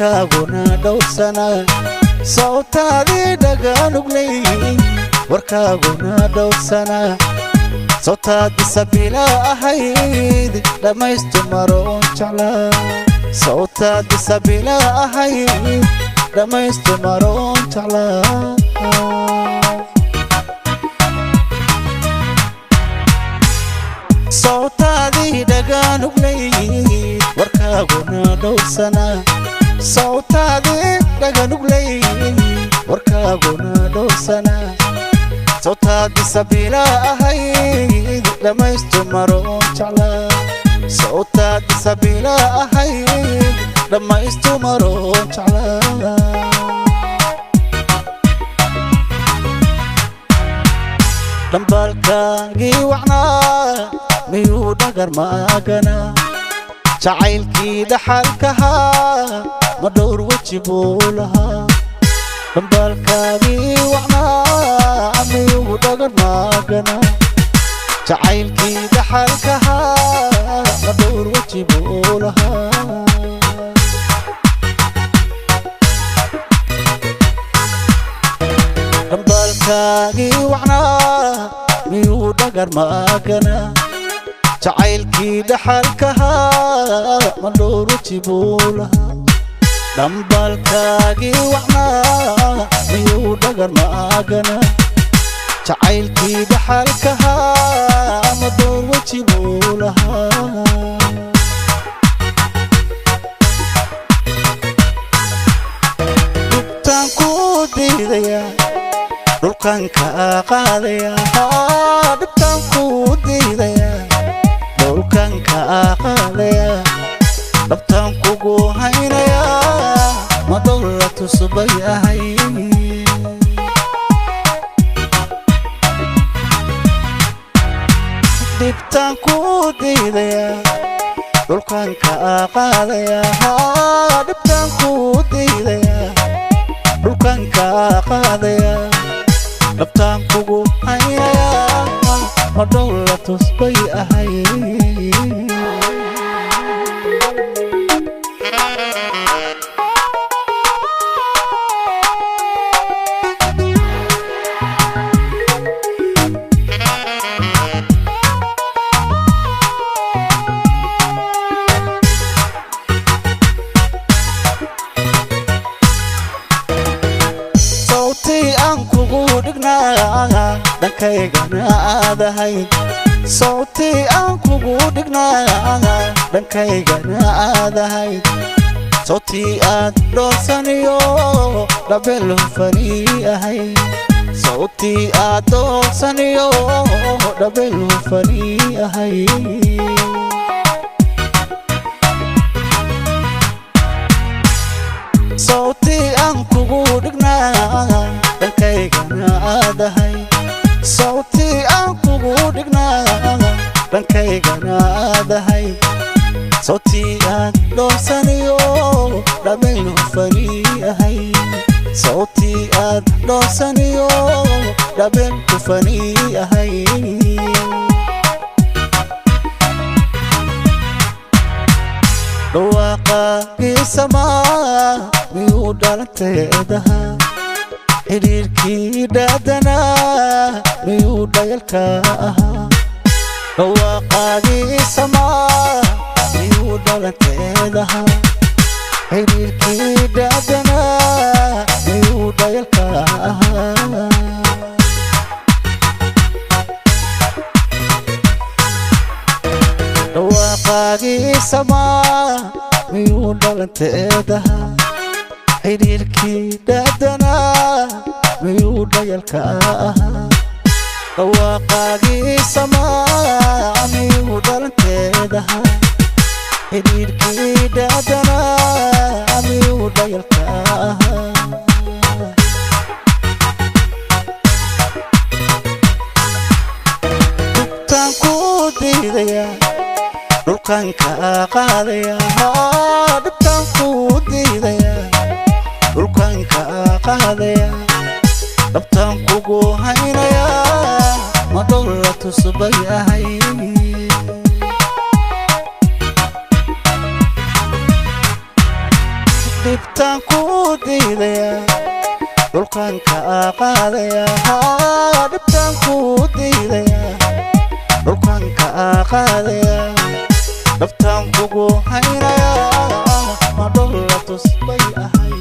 warkaaguna dhowrsana sawtaadii dhaganugley warkaaguna dhowrsana sawtaadii sabila ahayd dhamaystu maroon jeclaa sawtaadii sabila ahayd dhamaystu maroon jeclaa sawtaadii dhaganugley warkaaguna dhowrsana sawtaadii dhaganugley warkaaguna dhowrsana sawtaadii sabila ahayd dhamaystu maroon jeclaa sawtaadii sabila ahayd dhamaystu maroon jeclaa dhambalkaagii wacnaa miyuu dhagar maagana jacaylkii dhaxalkahaa ma dhowr weji buu lahaa dhambalkaagii wacnaa miyuu dhagar maagana jacaylkii dhaxalkahaa ma dhowr weji buu lahaa dhambalkaagii wacnaa miyuu dhagar maagana jacaylkii dhaxalkahaa ma dhowr weji buu lahaa dhambalkaagii wacnaa miyuu dhagar maagana jacaylkii dhaxalkahaa ma dhowr weji buu lahaa dhibtaan ku diidaya dhulkan ka qaadaya dhibtaan ku diidaya dhulkan ka qaadaya dhabtaan kugu haynaya ma dhowla tusbay ahay dhibtaan ku diidaya dhulkan ka qaadaya dhibtaan ku diidaya dhulkan ka qaadaya dhabtaan kugu haynaya ma dhowla tusbay ahay dhankaygana aadahayd sawtii aan kugu dhignaa dhankaygana aadahayd sawtii aad dhowrsaniyo dhabel hufanii ahayd sawtii aad dhowrsaniyo dhabel hufanii ahayd sawtii aan kugu dhignaa dhankaygana aadahayd sawtii aan kugu dhignaa dhankaygana aadahayd sawtii aad dhowrsaniyo dhabel hufanii ahayd sawtii aad dhowrsaniyo dhabel hufanii ahayd dhawaaqaagii samaa miyuu dhalanteedaha xiriirkii dhaadanaa miyuu dhayalka ahaa dhawaaqaagii samaa miyuu dhalanteedaha xiriirkii dhaadanaa miyuu dhayalka ahaa dhawaaqaagii samaa miyuu dhalanteedaha xiriirkii dhaadanaa miyuu dhayalka ahaa dhawaaqaagii samaa miyuu dhalanteedaha xiriirkii dhaadanaa miyuu dhayalka ahaa dhibtaan ku diidaya dhulkan ka qaadaya dhibtaan ku diidaya dhulkan ka qaadaya dhabtaan kugu haynaya ma dhowla tusbay ahay dib dhulkan ka qaadaya dhibtaan ku diidaya dhulkan ka qaadaya dhabtaan kugu haynaya ma dhula tusbay ahay